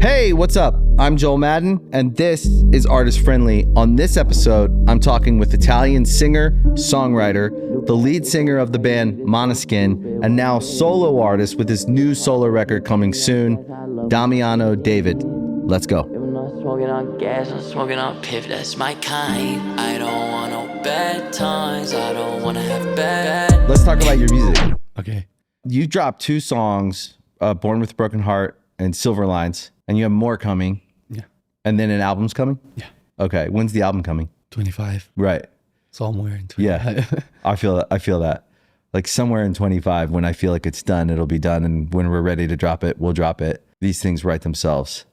Hey, what's up? I'm Joel Madden, and this is Artist Friendly. On this episode, I'm talking with Italian singer, songwriter, the lead singer of the band Måneskin, and now solo artist with his new solo record coming soon, Damiano David. Let's go. I'm not smoking on gas, I'm smoking on piff, that's my kind. I don't want no bad times, I don't want to have bad. Let's talk about your music. Okay. You dropped two songs, Born with a Broken Heart and Silver Lines, and you have more coming. Yeah. And then an album's coming? Yeah. Okay. When's the album coming? 25. Right. Somewhere in 25. Yeah. I feel that. Like somewhere in 25, when I feel like it's done, it'll be done. And when we're ready to drop it, we'll drop it. These things write themselves.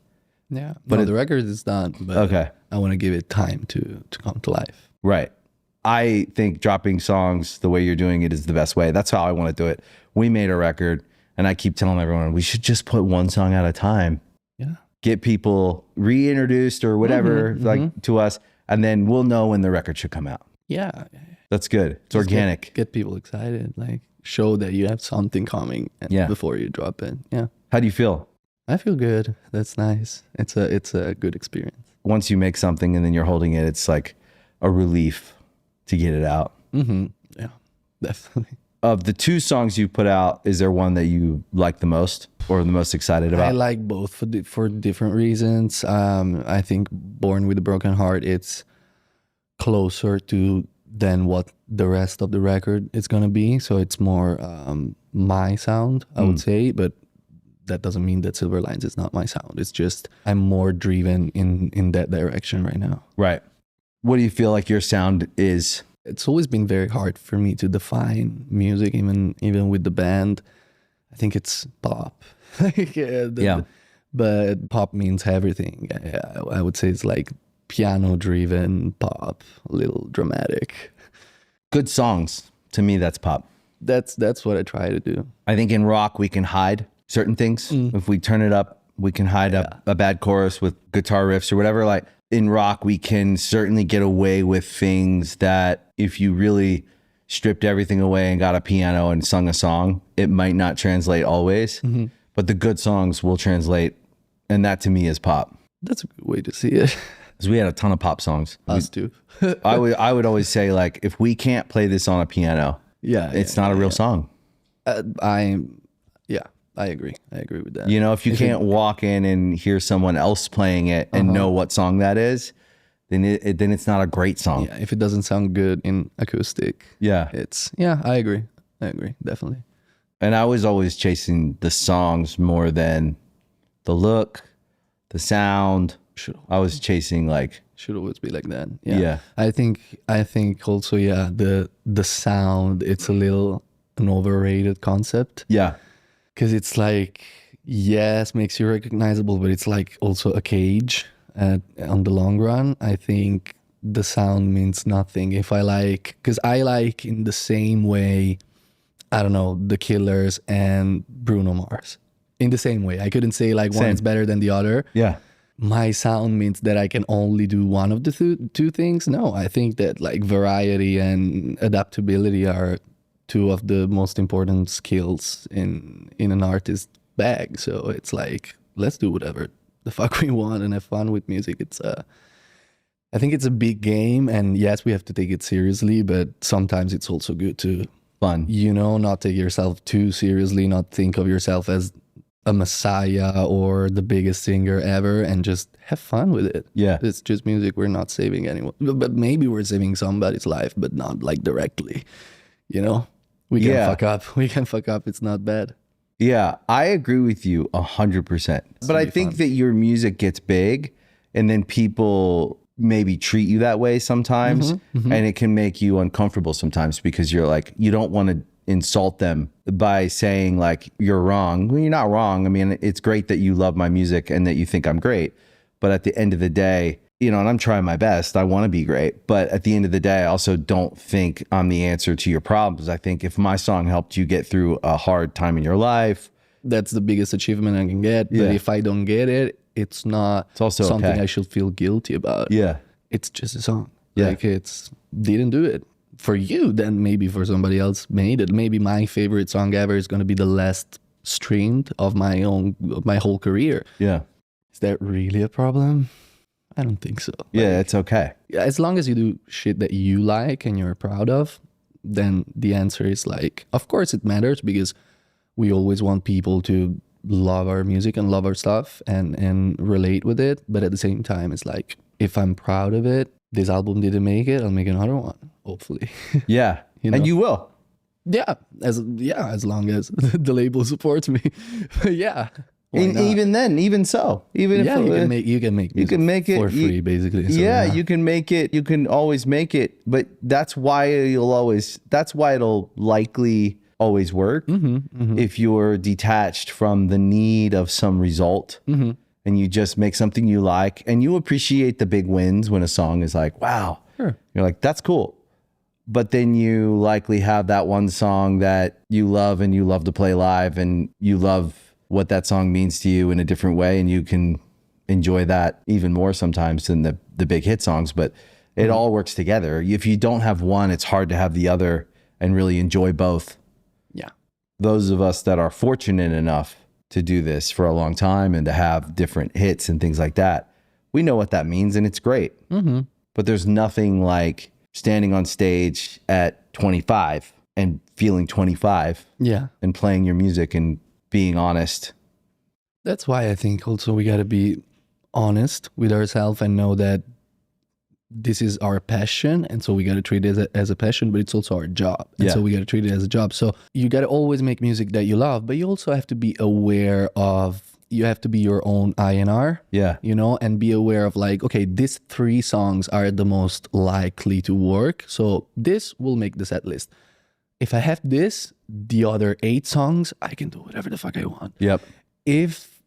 Yeah. But the record is done, but okay. I want to give it time to come to life. Right. I think dropping songs the way you're doing it is the best way. That's how I want to do it. We made a record, and I keep telling everyone, we should just put one song at a time. Yeah. Get people reintroduced or whatever, to us, and then we'll know when the record should come out. Yeah. That's good. It's Just organic. Get people excited. Like show that you have something coming before you drop it. Yeah. How do you feel? I feel good. That's nice. It's a good experience. Once you make something and then you're holding it, it's like a relief to get it out. Mm-hmm. Yeah, definitely. Of the two songs you put out, is there one that you like the most or the most excited about? I like both for different reasons. I think Born with a Broken Heart, it's closer to than what the rest of the record is going to be. So it's more my sound, I would say. But that doesn't mean that Silver Lines is not my sound. It's just I'm more driven in that direction right now. Right. What do you feel like your sound is? It's always been very hard for me to define music, even with the band. I think it's pop. Yeah. But pop means everything. I would say it's like piano-driven pop, a little dramatic. Good songs. To me, that's pop. That's what I try to do. I think in rock, we can hide certain things. If we turn it up, we can hide a bad chorus with guitar riffs or whatever. Like in rock, we can certainly get away with things that if you really stripped everything away and got a piano and sung a song, it might not translate always. But the good songs will translate. And that to me is pop. That's a good way to see it. Because we had a ton of pop songs. Us too. I would always say, like, if we can't play this on a piano, it's not a real song. I agree. I agree with that. You know, if you can't walk in and hear someone else playing it and know what song that is, then it's not a great song. Yeah, if it doesn't sound good in acoustic. Yeah. I agree. Definitely. And I was always chasing the songs more than the look, the sound. I was chasing like should always be like that. Yeah. I think also the sound, it's a little an overrated concept. Yeah. Because it's like, yes, makes you recognizable, but it's like also a cage on the long run. I think the sound means nothing. Because I like in the same way, I don't know, The Killers and Bruno Mars. In the same way. I couldn't say like one is better than the other. Yeah. My sound means that I can only do one of the two things. No, I think that like variety and adaptability are two of the most important skills in an artist's bag. So it's like, let's do whatever the fuck we want and have fun with music. I think it's a big game, and yes, we have to take it seriously, but sometimes it's also good to fun. Not take yourself too seriously, not think of yourself as a messiah or the biggest singer ever, and just have fun with it. Yeah. It's just music. We're not saving anyone, but maybe we're saving somebody's life, but not like directly, We can fuck up. It's not bad. Yeah, I agree with you 100%. But I think that your music gets big and then people maybe treat you that way sometimes. And it can make you uncomfortable sometimes because you're like, you don't want to insult them by saying like, you're wrong. Well, you're not wrong. I mean, it's great that you love my music and that you think I'm great. But at the end of the day, and I'm trying my best. I want to be great. But at the end of the day, I also don't think I'm the answer to your problems. I think if my song helped you get through a hard time in your life, that's the biggest achievement I can get. But if I don't get it, it's also something I should feel guilty about. Yeah. It's just a song. Yeah. Like didn't do it. For you, then maybe for somebody else made it. Maybe my favorite song ever is going to be the last streamed of my whole career. Yeah. Is that really a problem? I don't think so. Yeah, it's okay. Yeah, as long as you do shit that you like and you're proud of, then the answer is like, of course it matters, because we always want people to love our music and love our stuff and relate with it. But at the same time, it's like, if I'm proud of it, this album didn't make it, I'll make another one, hopefully. Yeah. You know? And you will. Yeah, as long as the label supports me. Yeah. Why And not? even then, even so, even Yeah, if you can make music it for free, basically. So, yeah, you can make it. You can always make it, but that's why it'll likely always work if you're detached from the need of some result, and you just make something you like, and you appreciate the big wins when a song is like, wow, Sure. you're like, that's cool. But then you likely have that one song that you love and you love to play live, and you love what that song means to you in a different way, and you can enjoy that even more sometimes than the big hit songs. But it all works together. If you don't have one, it's hard to have the other and really enjoy both. Yeah. Those of us that are fortunate enough to do this for a long time and to have different hits and things like that, we know what that means, and it's great. But there's nothing like standing on stage at 25 and feeling 25 Yeah. and playing your music and being honest. That's why I think also we got to be honest with ourselves and know that this is our passion. And so we got to treat it as a passion, but it's also our job. And Yeah. so we got to treat it as a job. So you got to always make music that you love, but you also have to be aware of, you have to be your own INR. Yeah. You know, and be aware of like, okay, these 3 songs are the most likely to work. So this will make the set list. If I have this, the other 8 songs, I can do whatever the fuck I want. Yep. If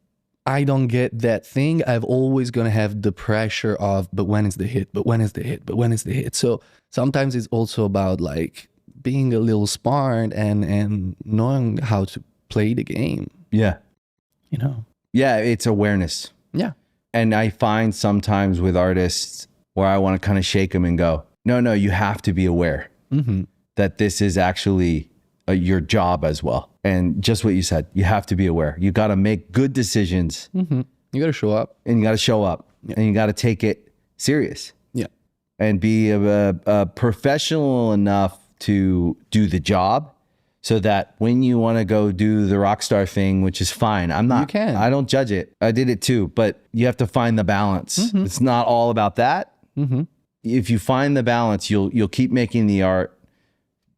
I don't get that thing, I've always gonna have the pressure of, but when is the hit? But when is the hit? But when is the hit? So sometimes it's also about like being a little smart and knowing how to play the game, Yeah. you know? Yeah. It's awareness. Yeah. And I find sometimes with artists where I want to kind of shake them and go, no, you have to be aware that this is actually your job as well. And just what you said, you have to be aware. You got to make good decisions, You gotta show up. and you got to show up, and you got to take it serious, Yeah. and be a professional enough to do the job, so that when you want to go do the rock star thing, which is fine, I'm not, You can. I don't judge it. I did it too, but you have to find the balance. It's not all about that. If you find the balance, you'll keep making the art,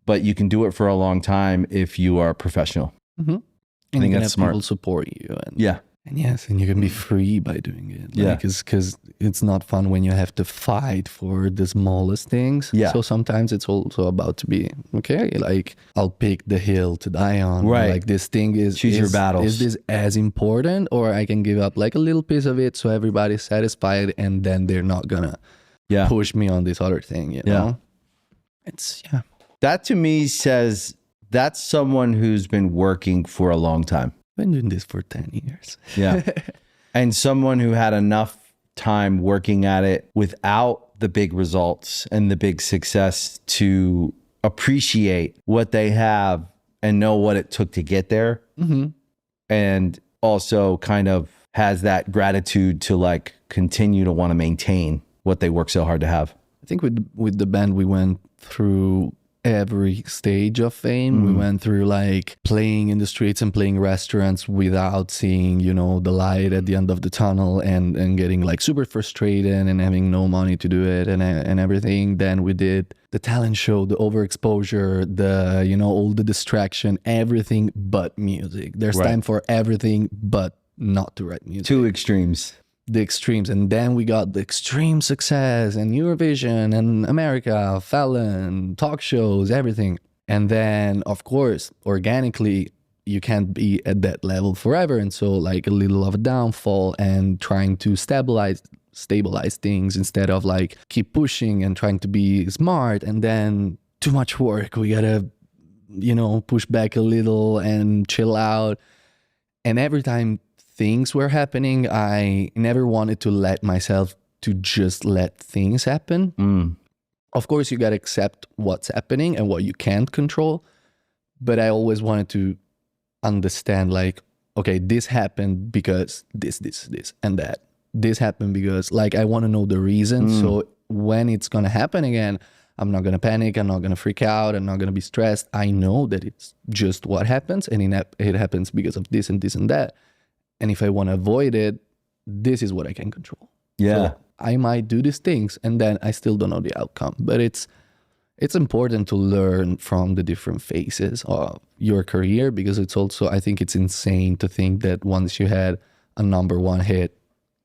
but you can do it for a long time if you are a professional. And think you can that's have smart. people support you. And, Yeah. and yes, and you can be free by doing it. Yeah. Because it's not fun when you have to fight for the smallest things. Yeah. So sometimes it's also about to be, okay, like I'll pick the hill to die on. Right. Like this thing is... Choose your battles. Is this as important, or I can give up like a little piece of it so everybody's satisfied, and then they're not gonna Yeah. push me on this other thing, you know? It's, yeah. That to me says that's someone who's been working for a long time. I've been doing this for 10 years. Yeah. And someone who had enough time working at it without the big results and the big success to appreciate what they have and know what it took to get there. And also kind of has that gratitude to like continue to want to maintain what they work so hard to have. I think with the band, we went through every stage of fame. We went through like playing in the streets and playing restaurants without seeing, you know, the light at the end of the tunnel, and getting like super frustrated and having no money to do it and everything. Then we did the talent show, the overexposure, the, you know, all the distraction, everything but music. There's Right. time for everything but not to write music. 2 extremes. The extremes. And then we got the extreme success and Eurovision and America, Fallon, talk shows, everything. And then, of course, organically, you can't be at that level forever. And so like a little of a downfall and trying to stabilize things instead of like keep pushing and trying to be smart. And then too much work. We gotta, you know, push back a little and chill out. And every time things were happening, I never wanted to let myself to just let things happen. Of course, you got to accept what's happening and what you can't control. But I always wanted to understand, like, okay, this happened because this, and that. This happened because like I want to know the reason. So when it's going to happen again, I'm not going to panic. I'm not going to freak out. I'm not going to be stressed. I know that it's just what happens, and it happens because of this and this and that. And if I want to avoid it, this is what I can control. Yeah. So I might do these things and then I still don't know the outcome. But it's important to learn from the different phases of your career, because it's also, I think it's insane to think that once you had a number one hit,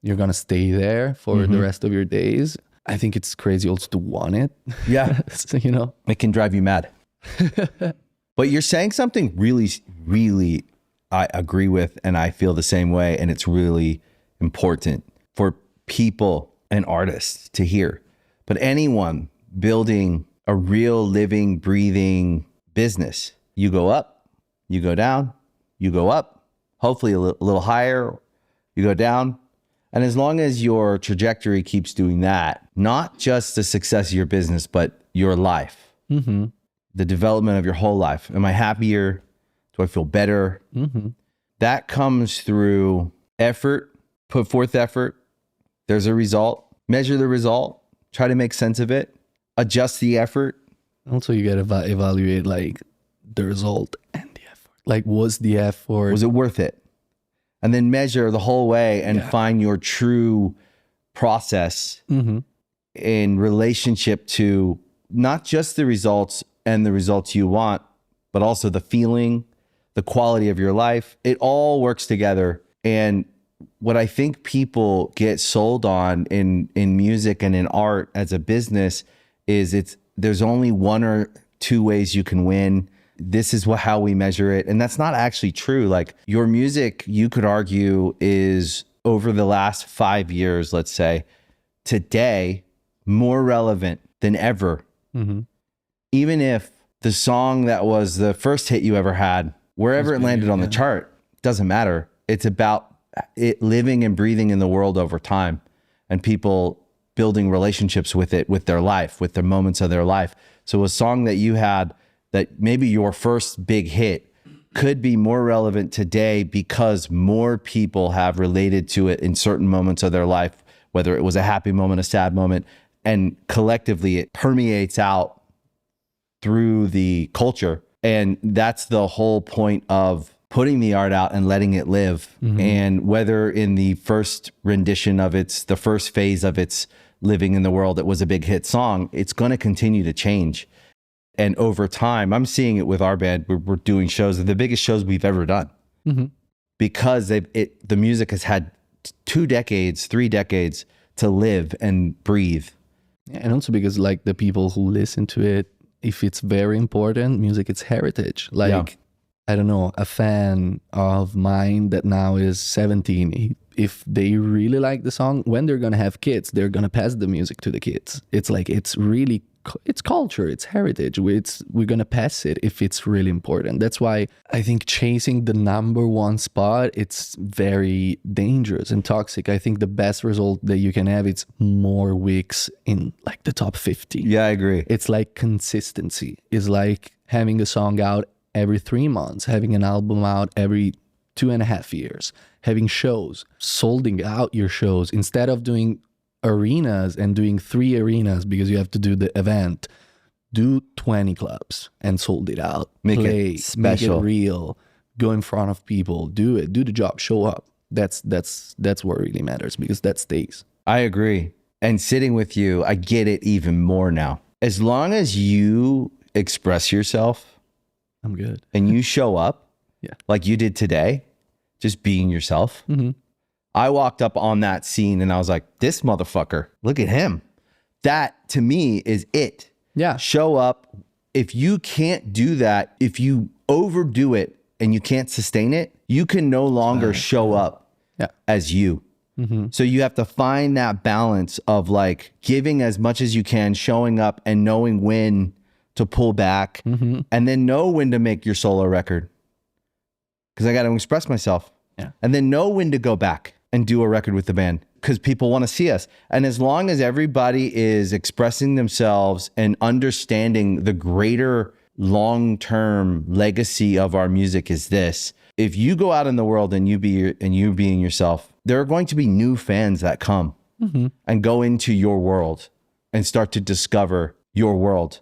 you're going to stay there for the rest of your days. I think it's crazy also to want it. Yeah. So, you know, It can drive you mad. But you're saying something really, really I agree with, and I feel the same way. And it's really important for people and artists to hear. But anyone building a real living, breathing business, you go up, you go down, you go up, hopefully a little higher, you go down. And as long as your trajectory keeps doing that, not just the success of your business, but your life, the development of your whole life. Am I happier? Do I feel better? That comes through effort, put forth effort. There's a result, measure the result, try to make sense of it, adjust the effort. also you got to evaluate like the result and the effort. Like, was the effort, Was it worth it? And then measure the whole way and find your true process in relationship to not just the results and the results you want, but also the feeling, the quality of your life. It all works together. And what I think people get sold on in music and in art as a business is there's only one or two ways you can win. This is how we measure it. And that's not actually true. Like, your music, you could argue, is over the last 5 years, let's say, today, more relevant than ever. Even if the song that was the first hit you ever had, wherever it landed on the chart, doesn't matter. It's about it living and breathing in the world over time, and people building relationships with it, with their life, with the moments of their life. So a song that you had, that maybe your first big hit, could be more relevant today because more people have related to it in certain moments of their life, whether it was a happy moment, a sad moment, and collectively it permeates out through the culture. And that's the whole point of putting the art out and letting it live. And whether in the first rendition of the first phase of its living in the world, it was a big hit song, it's going to continue to change. And over time, I'm seeing it with our band. We're doing shows, the biggest shows we've ever done, because the music has had 2 decades, 3 decades to live and breathe. and also because like the people who listen to it, if it's very important, music, it's heritage. Like, I don't know, a fan of mine that now is 17, if they really like the song, when they're going to have kids, they're going to pass the music to the kids. It's like, it's really, it's culture, it's heritage. We're going to pass it if it's really important. That's why I think chasing the number one spot, it's very dangerous and toxic. I think the best result that you can have, it's more weeks in like the top 50. Yeah, I agree. It's like consistency. It's like having a song out every 3 months, having an album out every 2.5 years, having shows, solding out your shows instead of doing arenas and doing 3 arenas because you have to do the event. Do 20 clubs and sold it out. Make Play, it special, make it real. Go in front of people. Do it. Do the job. Show up. That's what really matters, because that stays. I agree. And sitting with you, I get it even more now. As long as you express yourself, I'm good. and you show up, like you did today, just being yourself. I walked up on that scene and I was like, this motherfucker, look at him. That to me is it. Yeah. Show up. If you can't do that, if you overdo it and you can't sustain it, you can no longer show up as you. So you have to find that balance of like giving as much as you can, showing up and knowing when to pull back, and then know when to make your solo record, because I got to express myself, and then know when to go back and do a record with the band, because people want to see us. And as long as everybody is expressing themselves and understanding the greater long-term legacy of our music is this, if you go out in the world and you being yourself, there are going to be new fans that come and go into your world and start to discover your world.